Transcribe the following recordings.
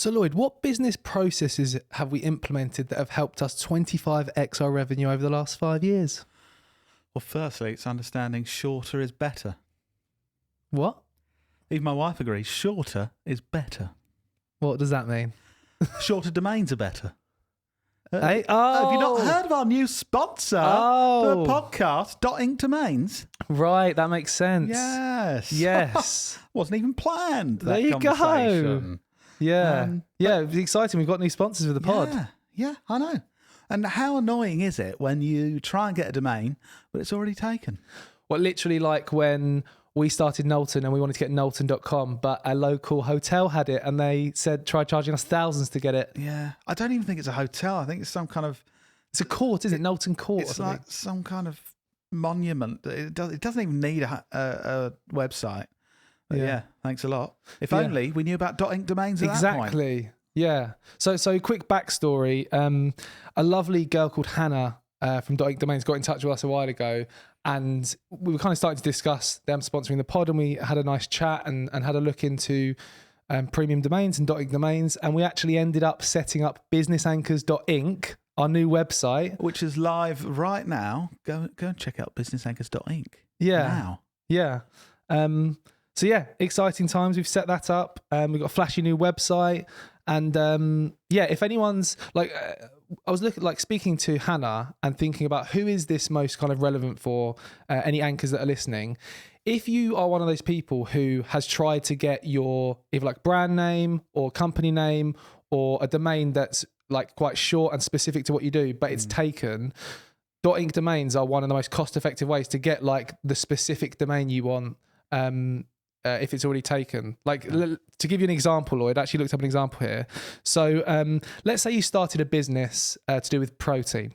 So Lloyd, what business processes have we implemented that have helped us 25x our revenue over the last 5 years? Well, firstly, it's understanding shorter is better. What? Even my wife agrees, shorter is better. What does that mean? Shorter domains are better. Hey? Have you not heard of our new sponsor, the podcast, .inc domains? Right, that makes sense. Yes. Yes. Wasn't even planned, that There you go. conversation. Yeah. It was exciting. We've got new sponsors for the pod. Yeah, I know. And how annoying is it when you try and get a domain, but it's already taken? Well, literally like when we started Knowlton and we wanted to get knowlton.com, but a local hotel had it and they tried charging us thousands to get it. Yeah. I don't even think it's a hotel. I think it's some kind of... It's a court, isn't it? Knowlton Court. It's like some kind of monument. It doesn't even need a website. But yeah, thanks a lot. If only we knew about .inc domains at that point. Exactly. Yeah. So quick backstory. A lovely girl called Hannah from .inc domains got in touch with us a while ago, and we were kind of starting to discuss them sponsoring the pod, and we had a nice chat and had a look into premium domains and .inc domains, and we actually ended up setting up businessanchors.inc, our new website, which is live right now. Go and check out businessanchors.inc. Yeah. Now. Yeah. So yeah, exciting times. We've set that up. We've got a flashy new website. And if anyone's like, I was speaking to Hannah and thinking about who is this most kind of relevant for any anchors that are listening. If you are one of those people who has tried to get your either like brand name or company name or a domain that's like quite short and specific to what you do, but it's taken, .inc domains are one of the most cost-effective ways to get like the specific domain you want. If it's already taken. To give you an example, Lloyd, I actually looked up an example here. So let's say you started a business to do with protein.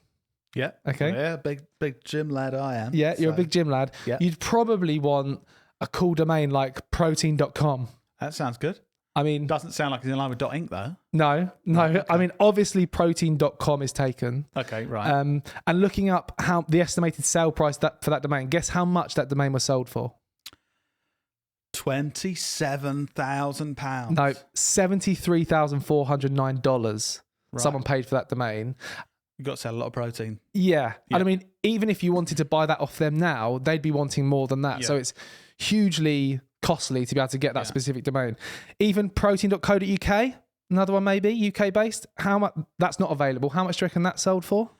Yeah. Okay. Yeah, big gym lad I am. Yeah, you're a big gym lad. Yeah. You'd probably want a cool domain like protein.com. That sounds good. I mean... Doesn't sound like it's in line with .inc though. No. Okay. I mean, obviously protein.com is taken. Okay, right. And looking up how the estimated sale price for that domain, guess how much that domain was sold for? £27,000. No, $73,409. Right. Someone paid for that domain. You've got to sell a lot of protein. Yeah. And I mean, even if you wanted to buy that off them now, they'd be wanting more than that. Yeah. So it's hugely costly to be able to get that specific domain. Even protein.co.uk, another one maybe, UK based. How much? That's not available. How much do you reckon that sold for?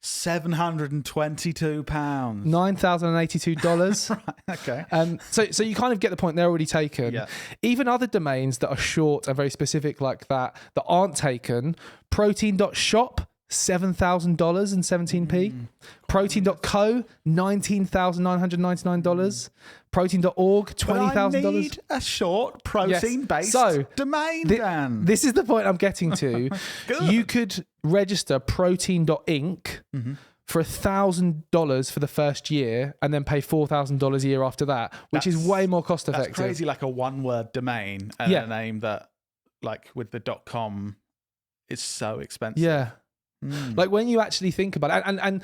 £722. $9,082. Right, okay. So you kind of get the point. They're already taken. Yeah. Even other domains that are short and very specific like that aren't taken. Protein.shop, $7,000.17p. Protein.co, $19,999. Protein.org, $20,000. I need a short protein-based domain, Dan. This is the point I'm getting to. Good. You could register protein.inc for $1,000 for the first year and then pay $4,000 a year after that, which is way more cost effective. That's crazy, like a one-word domain and a name that, like with the .com, is so expensive. Yeah. Like when you actually think about it, and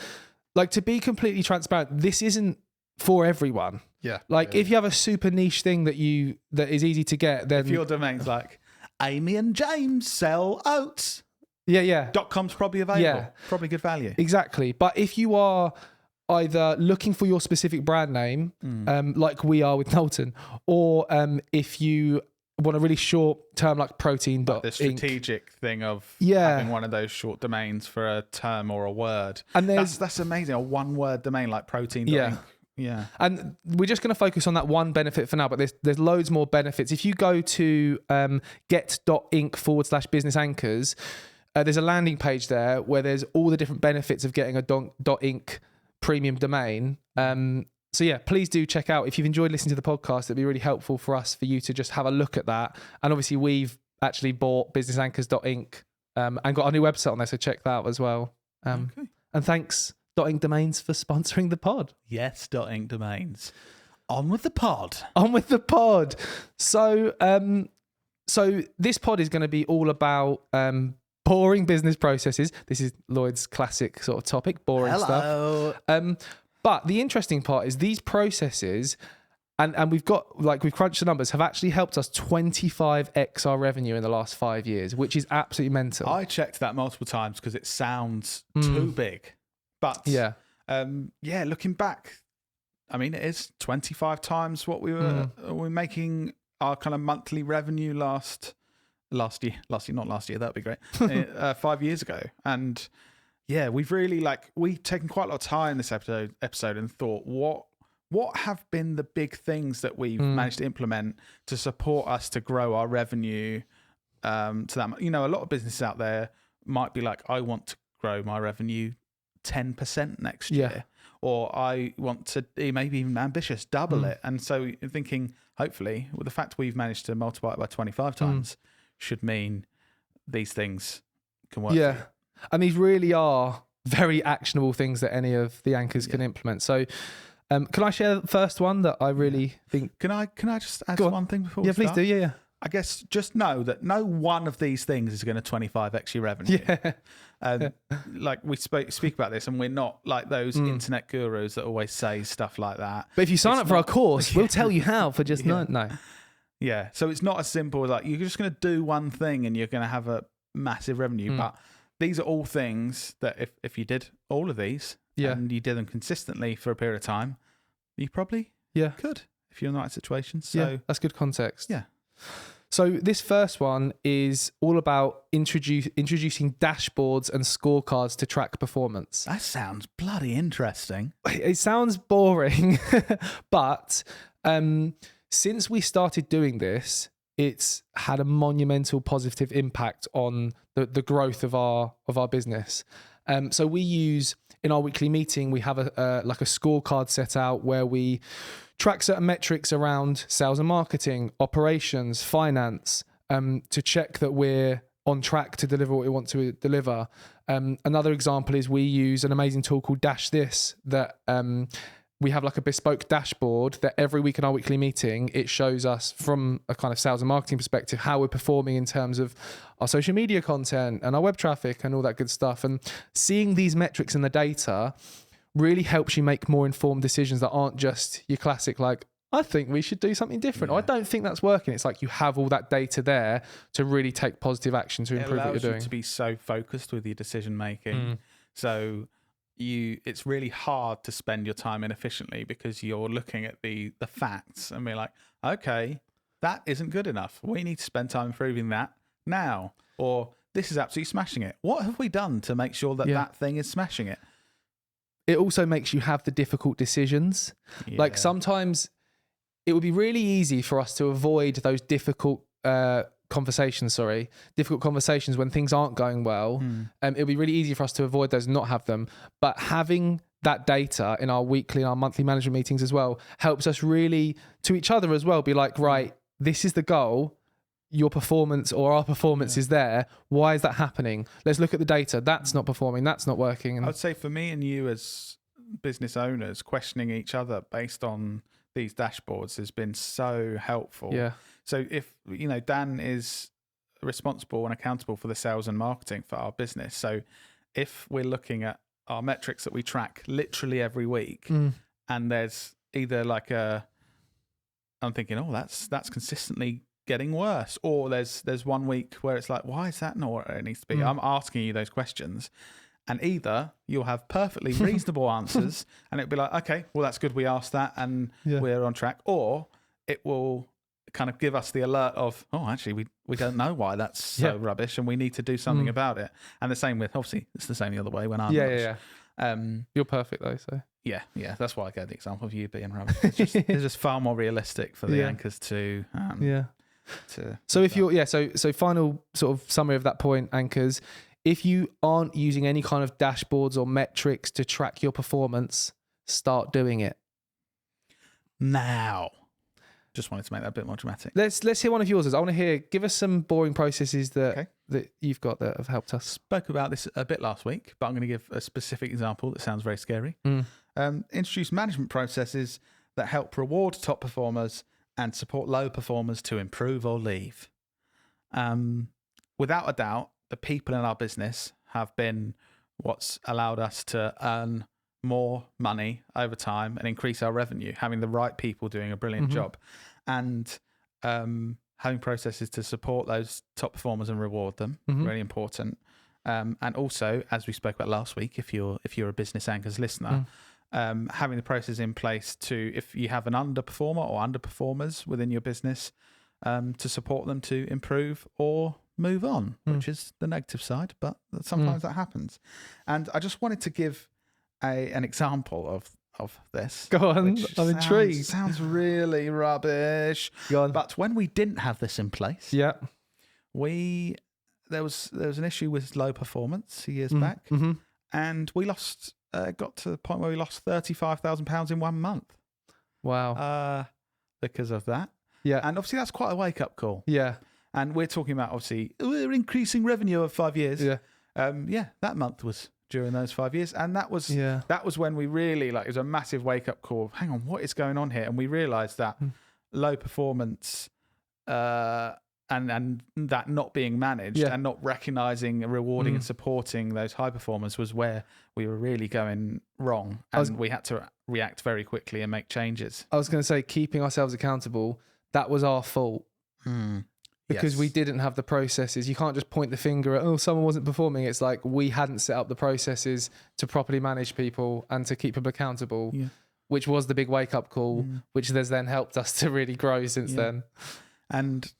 like to be completely transparent, this isn't for everyone. Yeah. Like if you have a super niche thing that is easy to get, then if your domain's like Amy and James sell oats. Yeah. .com's probably available. Yeah. Probably good value. Exactly. But if you are either looking for your specific brand name, like we are with Knowlton, or if you want a really short term like protein. Like the strategic thing of having one of those short domains for a term or a word. And that's amazing. A one word domain like protein. Yeah. And we're just going to focus on that one benefit for now, but there's loads more benefits. If you go to get.inc/business anchors, there's a landing page there where there's all the different benefits of getting a .inc premium domain. So yeah, please do check out. If you've enjoyed listening to the podcast, it'd be really helpful for us for you to just have a look at that. And obviously we've actually bought businessanchors.inc and got our new website on there, so check that out as well. And thanks .inc domains for sponsoring the pod. Yes, .inc domains. On with the pod. So this pod is going to be all about boring business processes. This is Lloyd's classic sort of topic, boring stuff. But the interesting part is these processes And we've crunched the numbers, have actually helped us 25x our revenue in the last 5 years, which is absolutely mental. I checked that multiple times because it sounds too big. But looking back, I mean, it is 25 times what we were making our kind of monthly revenue last year, that'd be great. 5 years ago. And yeah, we've really we've taken quite a lot of time this episode and thought, what have been the big things that we've managed to implement to support us to grow our revenue to that? A lot of businesses out there might be like, I want to grow my revenue 10% next year, or I want to, maybe even ambitious, double it. And so you're thinking, hopefully, with the fact we've managed to multiply it by 25 times should mean these things can work. Yeah. And these really are very actionable things that any of the anchors can implement. So can I share the first one that I really think... Can I just add one thing before we start? Please do, yeah. I guess just know that no one of these things is going to 25x your revenue. We speak about this, and we're not like those internet gurus that always say stuff like that. But if you sign up for our course, we'll tell you how for just no. Yeah, so it's not as simple as like you're just going to do one thing and you're going to have a massive revenue. But these are all things that if you did all of these and you did them consistently for a period of time, you probably could if you're in the right situation. So that's good context. Yeah. So this first one is all about introducing dashboards and scorecards to track performance. That sounds bloody interesting. It sounds boring, but since we started doing this, it's had a monumental positive impact on the growth of our business. So we use, in our weekly meeting, we have a scorecard set out where we track certain metrics around sales and marketing, operations, finance, to check that we're on track to deliver what we want to deliver. Another example is we use an amazing tool called Dash This that we have like a bespoke dashboard that every week in our weekly meeting, it shows us from a kind of sales and marketing perspective how we're performing in terms of our social media content and our web traffic and all that good stuff. And seeing these metrics in the data really helps you make more informed decisions that aren't just your classic, like, I think we should do something different. Or I don't think that's working. It's like you have all that data there to really take positive action to improve what you're doing. You to be so focused with your decision making. So it's really hard to spend your time inefficiently because you're looking at the facts and be like, okay, that isn't good enough. We need to spend time improving that now. Or this is absolutely smashing it. What have we done to make sure that that thing is smashing it? It also makes you have the difficult decisions. Yeah. Like sometimes it would be really easy for us to avoid those difficult conversations when things aren't going well. It would be really easy for us to avoid those and not have them. But having that data in our weekly and our monthly management meetings as well helps us really, to each other as well, be like, right, this is the goal. Your performance or our performance is there. Why is that happening? Let's look at the data. That's not performing. That's not working. And I would say for me and you as business owners, questioning each other based on these dashboards has been so helpful. Yeah. So if, Dan is responsible and accountable for the sales and marketing for our business. So if we're looking at our metrics that we track literally every week and there's either I'm thinking, that's consistently getting worse, or there's 1 week where it's like, why is that not where it needs to be? I'm asking you those questions, and either you'll have perfectly reasonable answers and it'll be like, okay, well, that's good, we asked that and we're on track, or it will kind of give us the alert of, oh, actually we don't know why that's so rubbish and we need to do something about it. And the same with, obviously it's the same the other way when I'm rubbish. You're perfect though, so yeah, that's why I gave the example of you being rubbish. It's just far more realistic for the anchors to so if you're so final sort of summary of that point, anchors, if you aren't using any kind of dashboards or metrics to track your performance, start doing it now. Just wanted to make that a bit more dramatic. Let's hear one of yours. I want to give us some boring processes that you've got that have helped us. Spoke about this a bit last week, but I'm going to give a specific example that sounds very scary. Introduce management processes that help reward top performers and support low performers to improve or leave. Without a doubt, the people in our business have been what's allowed us to earn more money over time and increase our revenue, having the right people doing a brilliant job, and having processes to support those top performers and reward them, really important. And also, as we spoke about last week, if you're a Business Anchors listener, having the process in place to, if you have an underperformer or underperformers within your business, to support them to improve or move on, which is the negative side, but sometimes that happens. And I just wanted to give an example of this. Go on, I'm intrigued. Sounds really rubbish. Go on. But when we didn't have this in place, there was an issue with low performance years back, and we lost. Got to the point where we lost £35,000 in 1 month. Wow. Because of that. Yeah. And obviously that's quite a wake up call. Yeah. And we're talking about, obviously, we're increasing revenue over 5 years. Yeah. That month was during those 5 years. And that was when we really, it was a massive wake up call. Hang on, what is going on here? And we realized that low performance, and that not being managed and not recognizing, rewarding and supporting those high performers was where we were really going wrong. And we had to react very quickly and make changes. I was going to say, keeping ourselves accountable, that was our fault. Because we didn't have the processes. You can't just point the finger at, someone wasn't performing. It's like we hadn't set up the processes to properly manage people and to keep people accountable, which was the big wake-up call, which has then helped us to really grow since then. And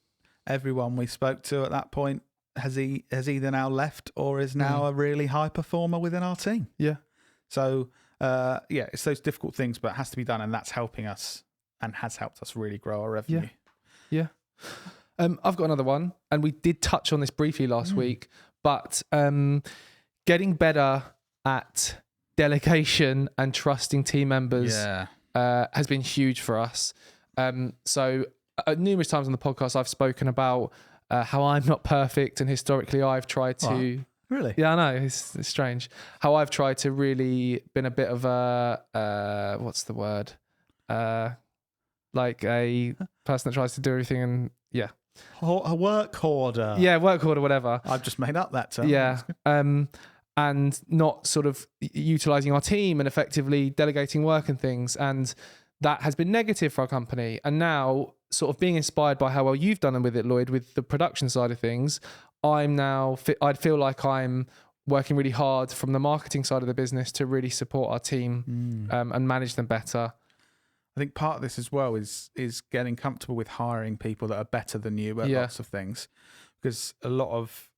everyone we spoke to at that point has either now left or is now a really high performer within our team. Yeah. So, it's those difficult things, but it has to be done, and that's helping us and has helped us really grow our revenue. Yeah. I've got another one, and we did touch on this briefly last week, but getting better at delegation and trusting team members has been huge for us. So numerous times on the podcast, I've spoken about how I'm not perfect, and historically I've tried to... What? Really? Yeah, I know. It's strange. How I've tried to really been a bit of a... what's the word? Like a person that tries to do everything and... Yeah. A work hoarder. Yeah, work hoarder, whatever. I've just made up that term. Yeah. And not sort of utilising our team and effectively delegating work and things. And that has been negative for our company. And now, sort of being inspired by how well you've done with it, Lloyd, with the production side of things, I'd feel like I'm working really hard from the marketing side of the business to really support our team and manage them better. I think part of this as well is getting comfortable with hiring people that are better than you at lots of things, because a lot of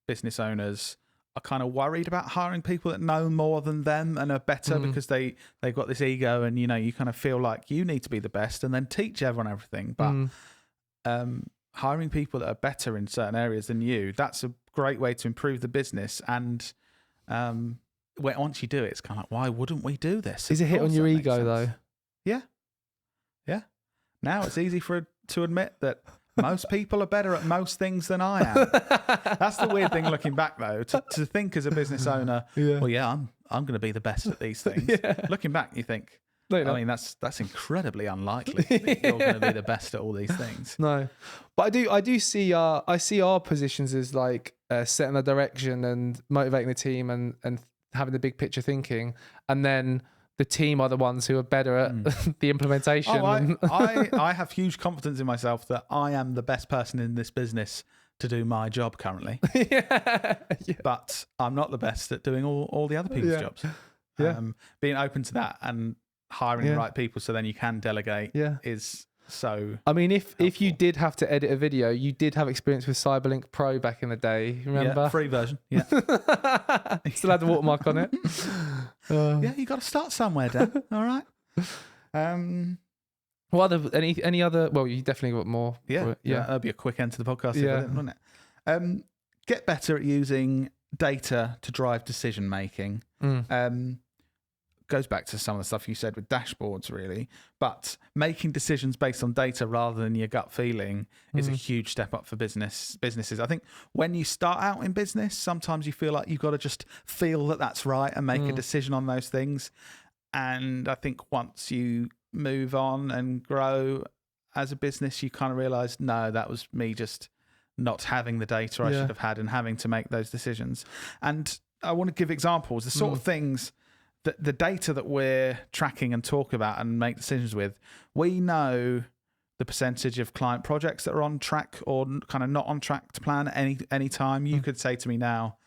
business owners are kind of worried about hiring people that know more than them and are better because they've got this ego, and you kind of feel like you need to be the best and then teach everyone everything. But hiring people that are better in certain areas than you, that's a great way to improve the business. And once you do it, it's kind of like, why wouldn't we do this? Is it hit on your ego though? Yeah. Now it's easy to admit that most people are better at most things than I am. That's the weird thing looking back, though, to think as a business owner, I'm going to be the best at these things. Looking back, you think, I mean, that's incredibly unlikely that you're going to be the best at all these things. No, but I do see our positions as like setting the direction and motivating the team and having the big picture thinking, and then the team are the ones who are better at the implementation. I have huge confidence in myself that I am the best person in this business to do my job currently. But I'm not the best at doing all the other people's jobs. Being open to that and hiring the right people so then you can delegate is so... I mean, if you did have to edit a video, you did have experience with Cyberlink Pro back in the day, remember? Yeah, free version, yeah. Still had the watermark on it. Yeah, you got to start somewhere, Dan. All right. What other any other? Well, you definitely got more. Yeah. That'd be a quick end to the podcast, wouldn't it? Get better at using data to drive decision making. Goes back to some of the stuff you said with dashboards, really. But making decisions based on data rather than your gut feeling is a huge step up for businesses. I think when you start out in business, sometimes you feel like you've got to just feel that that's right and make a decision on those things. And I think once you move on and grow as a business, you kind of realise, no, that was me just not having the data I should have had and having to make those decisions. And I want to give examples, the sort of things the data that we're tracking and talk about and make decisions with, we know the percentage of client projects that are on track or kind of not on track to plan at any time. You could say to me now,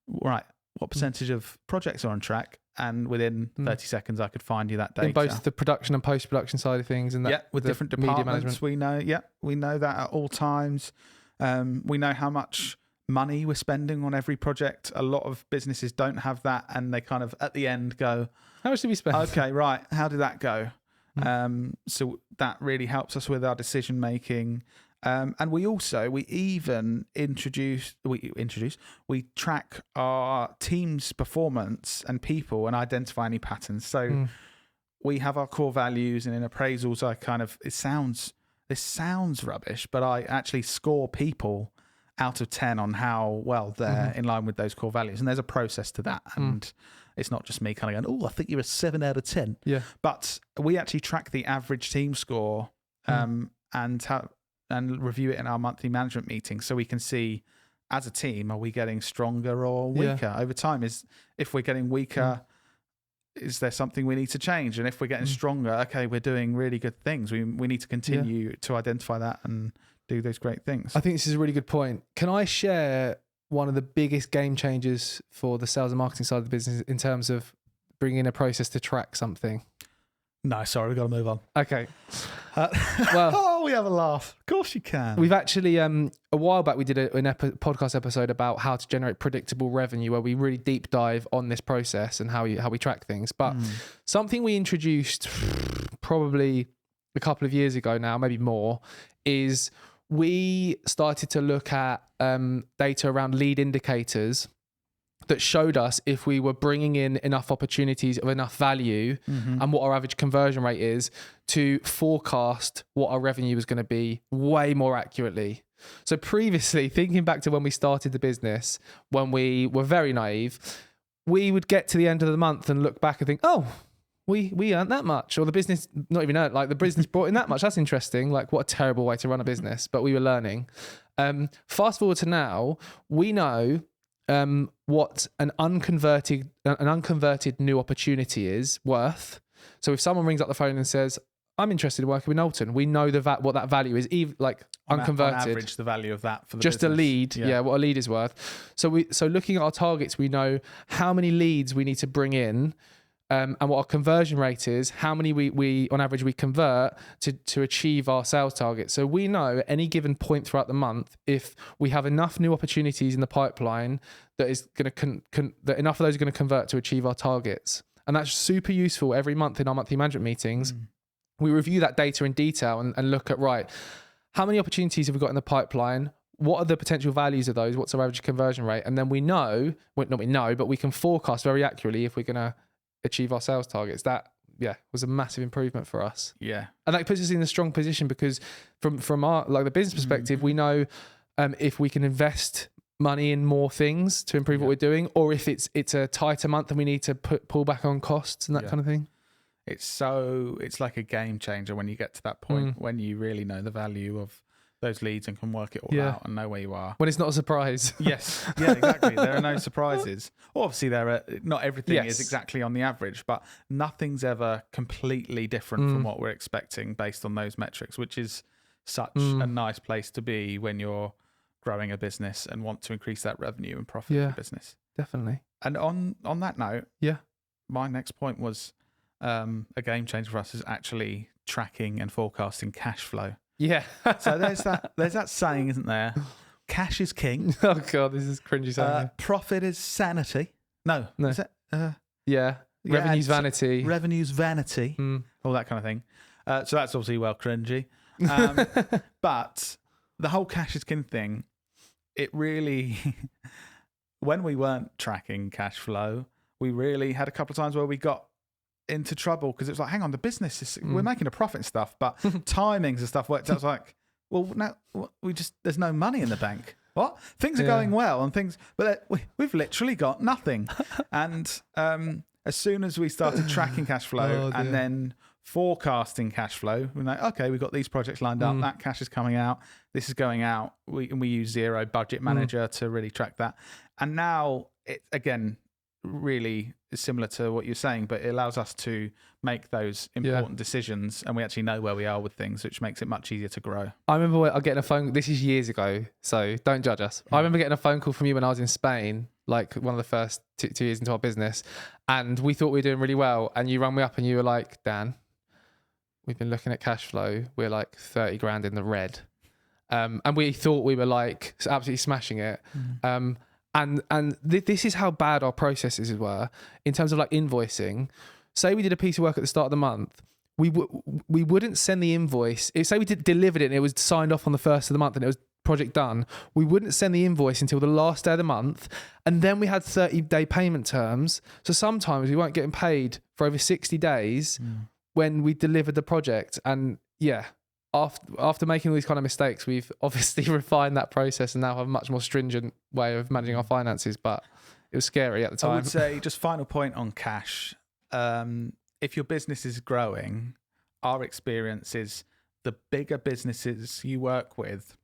right, what percentage of projects are on track? And within 30 seconds, I could find you that data. In both the production and post-production side of things. And that, with different departments, we know that at all times. We know how much money we're spending on every project. A lot of businesses don't have that, and they kind of at the end go, how much did we spend? Okay, right, how did that go? So that really helps us with our decision making. And we track our team's performance and people and identify any patterns. So we have our core values, and in appraisals, this sounds rubbish, but I actually score people out of 10 on how well they're in line with those core values. And there's a process to that. And it's not just me kind of going, I think you're a 7 out of 10. Yeah. But we actually track the average team score and review it in our monthly management meeting, so we can see, as a team, are we getting stronger or weaker over time? If we're getting weaker, is there something we need to change? And if we're getting stronger, okay, we're doing really good things. We need to continue to identify that and do those great things. I think this is a really good point. Can I share one of the biggest game changers for the sales and marketing side of the business in terms of bringing in a process to track something? No, sorry, we've got to move on. Okay. Well, we have a laugh. Of course you can. We've actually, a while back, we did an podcast episode about how to generate predictable revenue, where we really deep dive on this process and how we track things. But something we introduced probably a couple of years ago now, maybe more, is we started to look at data around lead indicators that showed us if we were bringing in enough opportunities of enough value and what our average conversion rate is to forecast what our revenue was going to be way more accurately. So previously, thinking back to when we started the business, when we were very naive, we would get to the end of the month and look back and think, we earned that much, or the business, not even earned, like the business brought in that much. That's interesting. Like, what a terrible way to run a business, but we were learning. Fast forward to now, we know what an unconverted new opportunity is worth. So if someone rings up the phone and says, I'm interested in working with Knowlton, we know what that value is, even like unconverted. On average, the value of that for the just business. A lead, what a lead is worth. So looking at our targets, we know how many leads we need to bring in, and what our conversion rate is, how many we on average we convert to achieve our sales target. So we know at any given point throughout the month, if we have enough new opportunities in the pipeline that is going to that enough of those are going to convert to achieve our targets. And that's super useful every month in our monthly management meetings. We review that data in detail and look at, right, how many opportunities have we got in the pipeline? What are the potential values of those? What's our average conversion rate? And then we know, but we can forecast very accurately if we're going to achieve our sales targets. That was a massive improvement for us. Yeah. And that puts us in a strong position, because from our the business perspective, we know if we can invest money in more things to improve what we're doing, or if it's a tighter month and we need to pull back on costs and that kind of thing. It's like a game changer when you get to that point when you really know the value of those leads and can work it all out and know where you are. When it's not a surprise. Yes. Yeah, exactly. There are no surprises. Obviously, not everything is exactly on the average, but nothing's ever completely different from what we're expecting based on those metrics, which is such a nice place to be when you're growing a business and want to increase that revenue and profit of the business. Definitely. And on that note, my next point was a game changer for us is actually tracking and forecasting cash flow. Yeah. So there's that saying, isn't there? Cash is king. Oh God, this is cringy saying. Profit is sanity. No. Is it? Revenue's vanity. Revenue's vanity. All that kind of thing. So that's obviously well cringy. But the whole cash is king thing, it really, when we weren't tracking cash flow, we really had a couple of times where we got into trouble, because it was like, hang on, the business is, we're making a profit and stuff, but timings and stuff worked out. I was like, well, no, there's no money in the bank. What? Things are going well and things, but we've literally got nothing. And as soon as we started tracking cash flow and then forecasting cash flow, we're like, okay, we've got these projects lined up, that cash is coming out, this is going out. We use Zero Budget Manager to really track that. And now it, again, really similar to what you're saying, but it allows us to make those important decisions, and we actually know where we are with things, which makes it much easier to grow. I remember getting a phone. This is years ago, so don't judge us. I remember getting a phone call from you when I was in Spain, like one of the first 2 years into our business, and we thought we were doing really well. And you rang me up and you were like, Dan, we've been looking at cash flow. We're like 30 grand in the red. And we thought we were like absolutely smashing it. And this is how bad our processes were in terms of like invoicing. Say we did a piece of work at the start of the month. We wouldn't send the invoice. Say we delivered it and it was signed off on the first of the month and it was project done. We wouldn't send the invoice until the last day of the month. And then we had 30-day payment terms. So sometimes we weren't getting paid for over 60 days when we delivered the project. And yeah, after making all these kind of mistakes, we've obviously refined that process and now have a much more stringent way of managing our finances. But it was scary at the time. I would say, just final point on cash. If your business is growing, our experience is the bigger businesses you work with,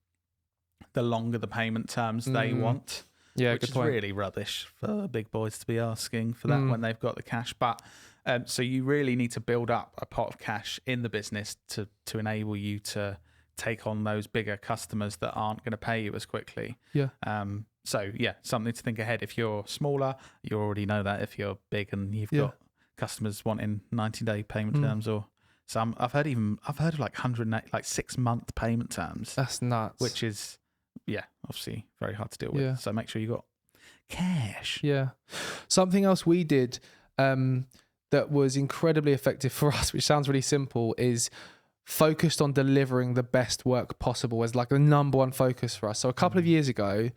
the longer the payment terms they want. Yeah, which is really rubbish for big boys to be asking for that when they've got the cash. But so you really need to build up a pot of cash in the business to enable you to take on those bigger customers that aren't going to pay you as quickly. Yeah. So yeah, something to think ahead. If you're smaller, you already know that. If you're big and you've got customers wanting 90-day payment terms, or some, I've heard of like 6-month payment terms. That's nuts. Which is obviously very hard to deal with. Yeah. So make sure you got cash. Yeah. Something else we did that was incredibly effective for us, which sounds really simple, is focused on delivering the best work possible as like the number one focus for us. So a couple of years ago,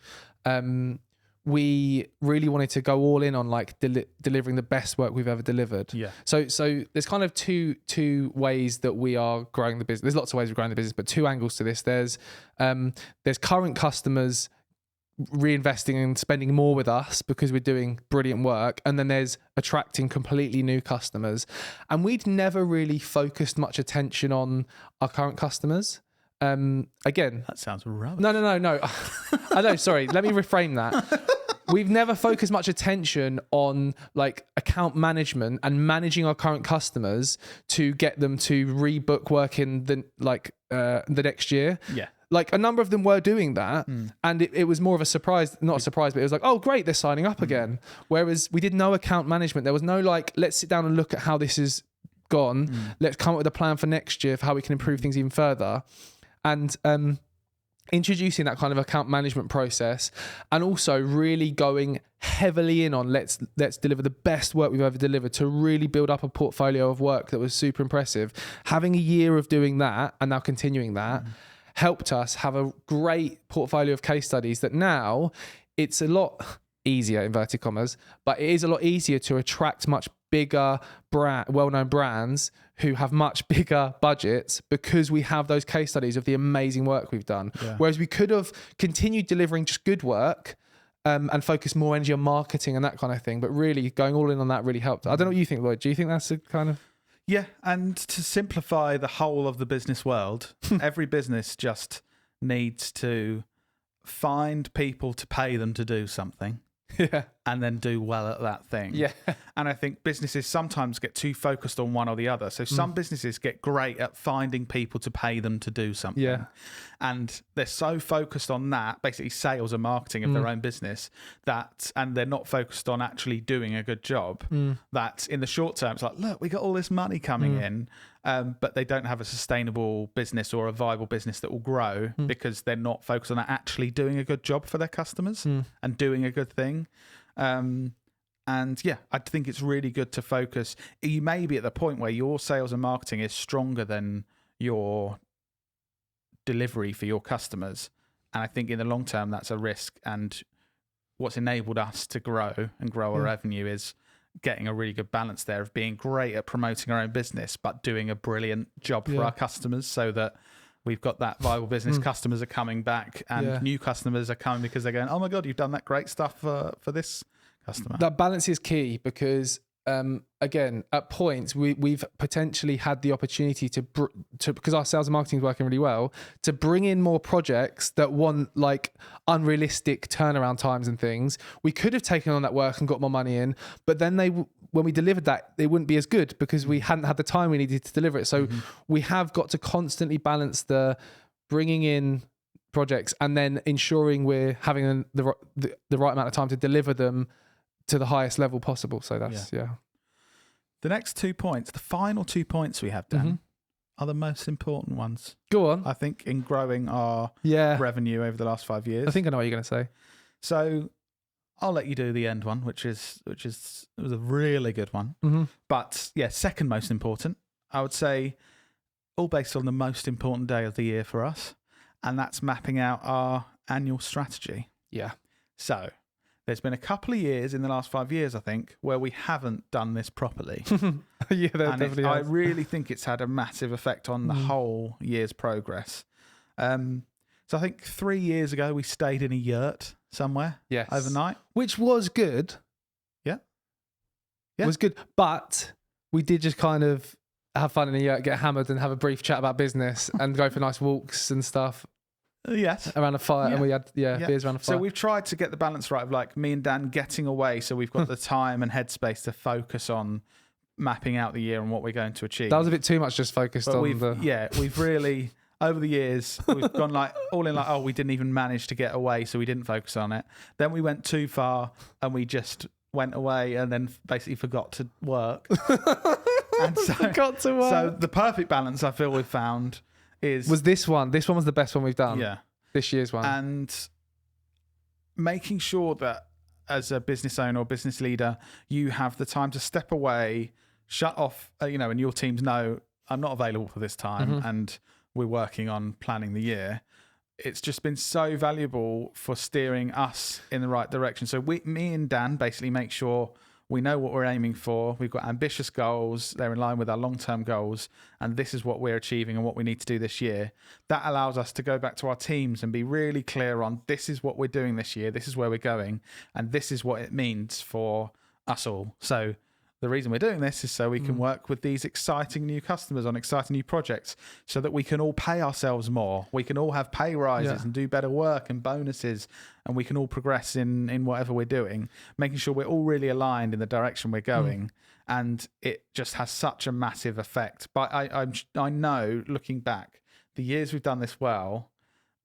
we really wanted to go all in on like delivering the best work we've ever delivered. Yeah. So there's kind of two ways that we are growing the business. There's lots of ways of growing the business, but 2 angles to this. There's current customers reinvesting and spending more with us because we're doing brilliant work, and then there's attracting completely new customers. And we'd never really focused much attention on our current customers. Again, that sounds rubbish. No. I know. Sorry. Let me reframe that. We've never focused much attention on like account management and managing our current customers to get them to rebook work in the next year. Yeah. Like a number of them were doing that, and it was more of a surprise, not a surprise, but it was like, oh great, they're signing up again. Whereas we did no account management. There was no like, let's sit down and look at how this is gone. Let's come up with a plan for next year for how we can improve things even further. And introducing that kind of account management process, and also really going heavily in on let's deliver the best work we've ever delivered, to really build up a portfolio of work that was super impressive. Having a year of doing that and now continuing that helped us have a great portfolio of case studies that now it's a lot easier, inverted commas, but it is a lot easier to attract much bigger well-known brands who have much bigger budgets because we have those case studies of the amazing work we've done. Yeah. Whereas we could have continued delivering just good work and focused more energy on marketing and that kind of thing. But really going all in on that really helped. I don't know what you think, Lloyd. Do you think that's a kind of... Yeah, and to simplify the whole of the business world, every business just needs to find people to pay them to do something. Yeah. And then do well at that thing. Yeah. And I think businesses sometimes get too focused on one or the other. So some businesses get great at finding people to pay them to do something. Yeah. And they're so focused on that, basically sales and marketing of their own business, and they're not focused on actually doing a good job, that in the short term, it's like, look, we got all this money coming in, but they don't have a sustainable business or a viable business that will grow because they're not focused on actually doing a good job for their customers and doing a good thing. And yeah, I think it's really good to focus. You may be at the point where your sales and marketing is stronger than your delivery for your customers. And I think in the long term, that's a risk. And what's enabled us to grow our revenue is getting a really good balance there of being great at promoting our own business, but doing a brilliant job for our customers, so that we've got that viable business. Customers are coming back, and new customers are coming because they're going, oh my God, you've done that great stuff for this customer. That balance is key because again, at points we've potentially had the opportunity to because our sales and marketing is working really well, to bring in more projects that want like unrealistic turnaround times and things. We could have taken on that work and got more money in, but then when we delivered that, they wouldn't be as good because we hadn't had the time we needed to deliver it. So we have got to constantly balance the bringing in projects and then ensuring we're having the right amount of time to deliver them to the highest level possible. So that's, The next 2 points, the final 2 points we have, Dan, are the most important ones. Go on. I think in growing our revenue over the last 5 years. I think I know what you're going to say. So I'll let you do the end one, which was a really good one. But yeah, second most important, I would say, all based on the most important day of the year for us. And that's mapping out our annual strategy. Yeah. So there's been a couple of years in the last 5 years, I think, where we haven't done this properly. Yeah, definitely. I really think it's had a massive effect on the whole year's progress. So I think 3 years ago, we stayed in a yurt somewhere overnight. Which was good. Yeah. It was good. But we did just kind of have fun in a yurt, get hammered and have a brief chat about business and go for nice walks and stuff. Yes. Around a fire. And we had beers around a fire. So we've tried to get the balance right of like me and Dan getting away so we've got the time and headspace to focus on mapping out the year and what we're going to achieve. That was a bit too much just focused on we've really, over the years, we've gone like all in like, oh, we didn't even manage to get away, so we didn't focus on it. Then we went too far and we just went away and then basically forgot to work. And so, forgot to work. So the perfect balance I feel we've found was this one. This one was the best one we've done. Yeah. This year's one. And making sure that as a business owner or business leader, you have the time to step away, shut off, and your teams know I'm not available for this time and we're working on planning the year. It's just been so valuable for steering us in the right direction. So me and Dan basically make sure we know what we're aiming for. We've got ambitious goals. They're in line with our long-term goals. And this is what we're achieving and what we need to do this year. That allows us to go back to our teams and be really clear on this is what we're doing this year. This is where we're going. And this is what it means for us all. So the reason we're doing this is so we can work with these exciting new customers on exciting new projects so that we can all pay ourselves more. We can all have pay rises and do better work and bonuses, and we can all progress in whatever we're doing, making sure we're all really aligned in the direction we're going. And it just has such a massive effect. But I know, looking back, the years we've done this well,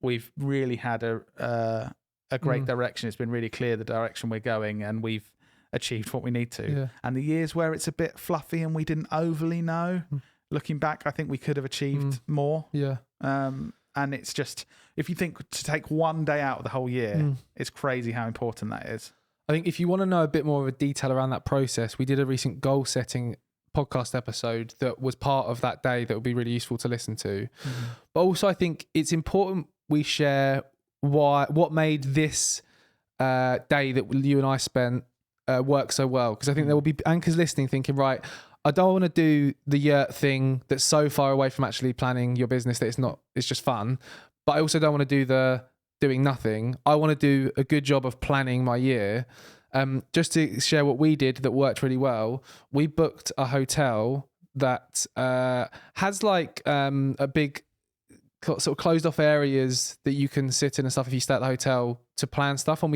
we've really had a great direction. It's been really clear the direction we're going, and we've achieved what we need to. Yeah. And the years where it's a bit fluffy and we didn't overly know, looking back, I think we could have achieved more. Yeah. And it's just, if you think to take one day out of the whole year, it's crazy how important that is. I think if you want to know a bit more of a detail around that process, we did a recent goal setting podcast episode that was part of that day that would be really useful to listen to. But also I think it's important we share what made this day that you and I spent work so well, because I think there will be anchors listening thinking, right, I don't want to do the yurt thing that's so far away from actually planning your business that it's just fun, but I also don't want to do the doing nothing. I want to do a good job of planning my year. Just to share what we did that worked really well, we booked a hotel that has like a big sort of closed off areas that you can sit in and stuff if you stay at the hotel to plan stuff. And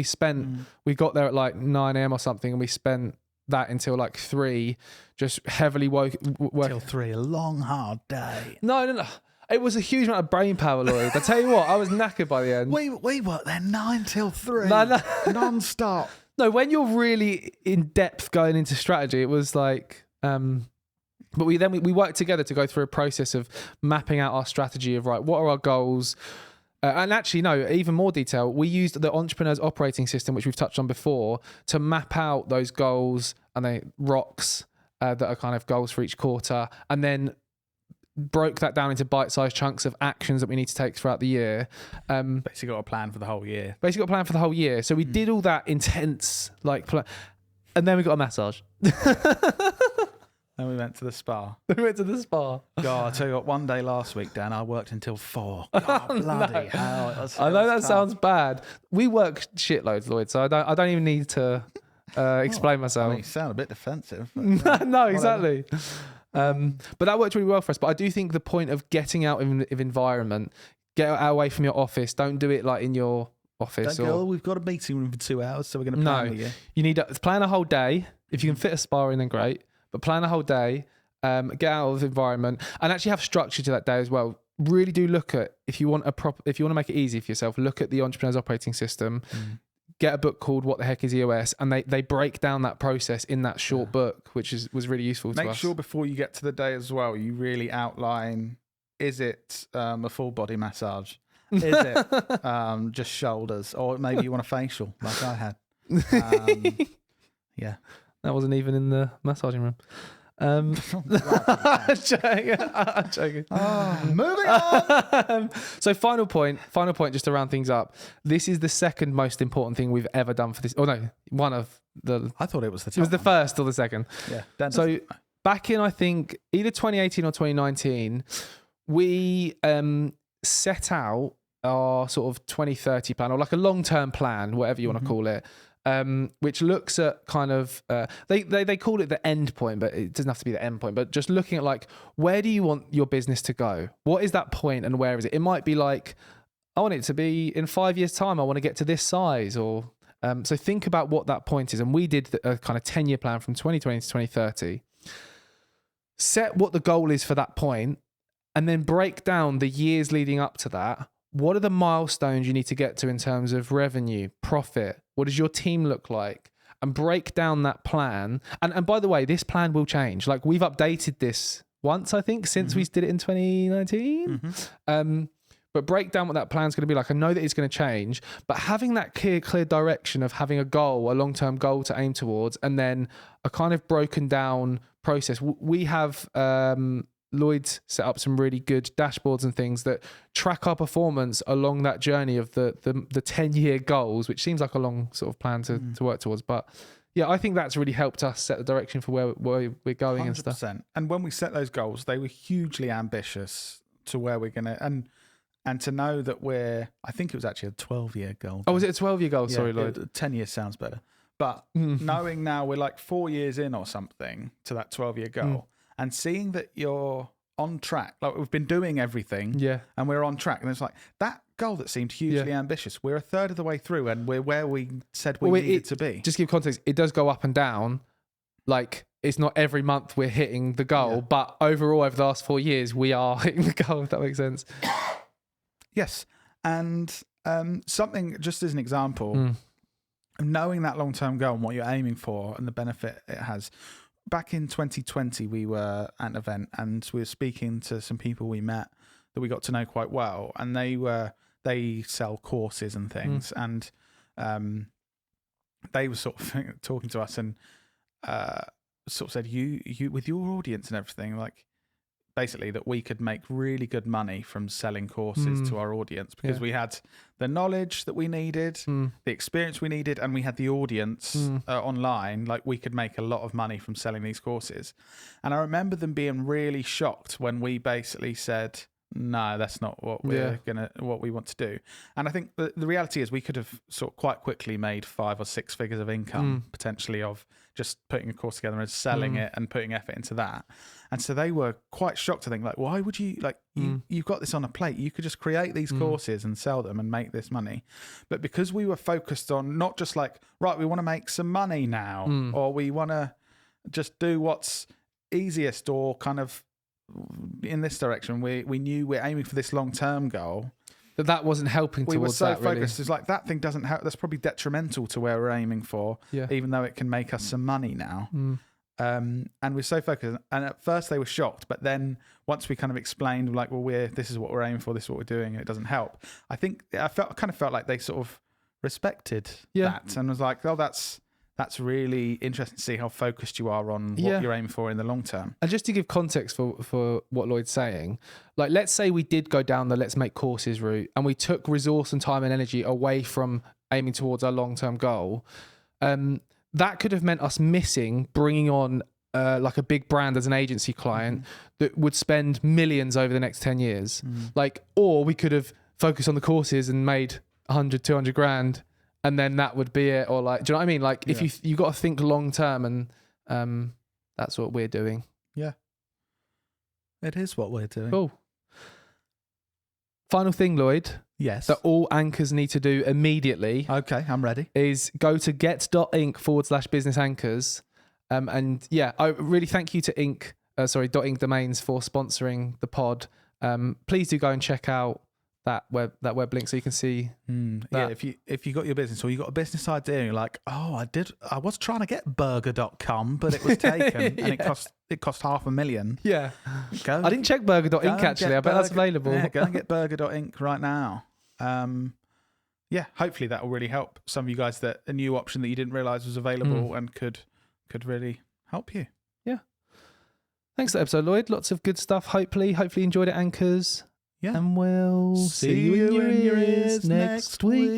we got there at like 9 a.m. or something, and we spent that until like 3, just heavily working. Till 3, a long, hard day. No. It was a huge amount of brain power, Lloyd. I tell you what, I was knackered by the end. We worked there 9 till 3. No. Non-stop. No, when you're really in depth going into strategy, it was like... But we worked together to go through a process of mapping out our strategy of, right, what are our goals? And actually, no, even more detail, we used the Entrepreneur's Operating System, which we've touched on before, to map out those goals and the rocks that are kind of goals for each quarter, and then broke that down into bite-sized chunks of actions that we need to take throughout the year. Basically got a plan for the whole year. So we did all that intense, and then we got a massage. Then we went to the spa. God, I tell you what, one day last week, Dan, I worked until 4. God, bloody hell. I know that sounds bad. We work shitloads, Lloyd, so I don't even need to explain myself. You sound a bit defensive. But, no, exactly. But that worked really well for us. But I do think the point of getting out of environment, get out away from your office. Don't do it like in your office. We've got a meeting room for 2 hours, so we're going to plan with you. You need to plan a whole day. If you can fit a spa in, then great. But plan a whole day. Get out of environment and actually have structure to that day as well. Really do look at, if you want to make it easy for yourself, look at the Entrepreneur's Operating System. Get a book called What the Heck is EOS, and they break down that process in that short book, which was really useful to us. Make sure before you get to the day as well, you really outline, is it a full body massage? Is it just shoulders? Or maybe you want a facial like I had. Yeah. That wasn't even in the massaging room. I'm joking. Moving on. So final point, just to round things up. This is the second most important thing we've ever done for this. Oh no, one of the. I thought it was the top It was the first or the second. Yeah. So back in, I think, either 2018 or 2019, we set out our sort of 2030 plan, or like a long-term plan, whatever you want to call it. Which looks at kind of they call it the end point, but it doesn't have to be the end point, but just looking at like, where do you want your business to go? What is that point and where is it? It might be like, I want it to be in 5 years time, I want to get to this size, or so think about what that point is. And we did a kind of 10-year plan from 2020 to 2030. Set what the goal is for that point, and then break down the years leading up to that. What are the milestones you need to get to in terms of revenue, profit? What does your team look like? And break down that plan. And by the way, this plan will change. Like, we've updated this once, I think, since we did it in 2019. But break down what that plan's going to be like. I know that it's going to change, but having that clear direction of having a goal, a long-term goal to aim towards, and then a kind of broken down process. We have... Lloyd's set up some really good dashboards and things that track our performance along that journey of the 10-year goals, which seems like a long sort of plan to work towards. But yeah, I think that's really helped us set the direction for where we're going 100%. And stuff. And when we set those goals, they were hugely ambitious to where we're going to, and to know that I think it was actually a 12-year goal. Oh, was it a 12-year goal? Sorry, Lloyd. 10 years sounds better. But knowing now we're like 4 years in or something to that 12-year goal, and seeing that you're on track, like we've been doing everything, and we're on track, and it's like that goal that seemed hugely ambitious. We're a third of the way through, and we're where we said we needed to be. Just give context, it does go up and down. Like, it's not every month we're hitting the goal, but overall over the last 4 years we are hitting the goal. If that makes sense. Yes, and something just as an example, knowing that long-term goal and what you're aiming for and the benefit it has. Back in 2020, we were at an event and we were speaking to some people we met that we got to know quite well, and they sell courses and things, and they were sort of talking to us and sort of said, you with your audience and everything, like basically that we could make really good money from selling courses to our audience because we had the knowledge that we needed, the experience we needed, and we had the audience online. Like, we could make a lot of money from selling these courses. And I remember them being really shocked when we basically said, no, that's not what what we want to do. And I think the reality is we could have sort of quite quickly made 5 or 6 figures of income potentially of just putting a course together and selling it and putting effort into that. And so they were quite shocked to think, like, why would you, like, you've got this on a plate. You could just create these courses and sell them and make this money. But because we were focused on not just like, right, we want to make some money now, or we want to just do what's easiest, or kind of in this direction, we knew we're aiming for this long-term goal. That wasn't helping towards that. We were so focused. It's like, that thing doesn't help. That's probably detrimental to where we're aiming for, even though it can make us some money now. And we're so focused. And at first they were shocked, but then once we kind of explained, like, well, this is what we're aiming for, this is what we're doing, and it doesn't help. I think I kind of felt like they sort of respected that and was like, oh, that's really interesting to see how focused you are on what you're aiming for in the long term. And just to give context for what Lloyd's saying, like, let's say we did go down the let's make courses route and we took resource and time and energy away from aiming towards our long-term goal. That could have meant us bringing on like a big brand as an agency client that would spend millions over the next 10 years. Like, or we could have focused on the courses and made 100, 200 grand and then that would be it. Or like, do you know what I mean? Like if you got to think long term, and that's what we're doing. Yeah, it is what we're doing. Cool. Final thing, Lloyd. Yes. That all anchors need to do immediately. Okay, I'm ready. Is go to get.inc/business anchors. And yeah, I really thank you to .inc domains for sponsoring the pod. Please do go and check out that web link so you can see. Yeah, if you got your business or you got a business idea and you're like, I was trying to get burger.com, but it was taken and it cost $500,000. Yeah. I didn't check burger.inc actually. I bet that's available. Yeah, go and get burger.inc right now. Yeah, hopefully that will really help some of you guys, that a new option that you didn't realize was available and could really help you. Yeah. Thanks for the episode, Lloyd. Lots of good stuff. Hopefully you enjoyed it, anchors. Yeah. And we'll see you in your ears next week.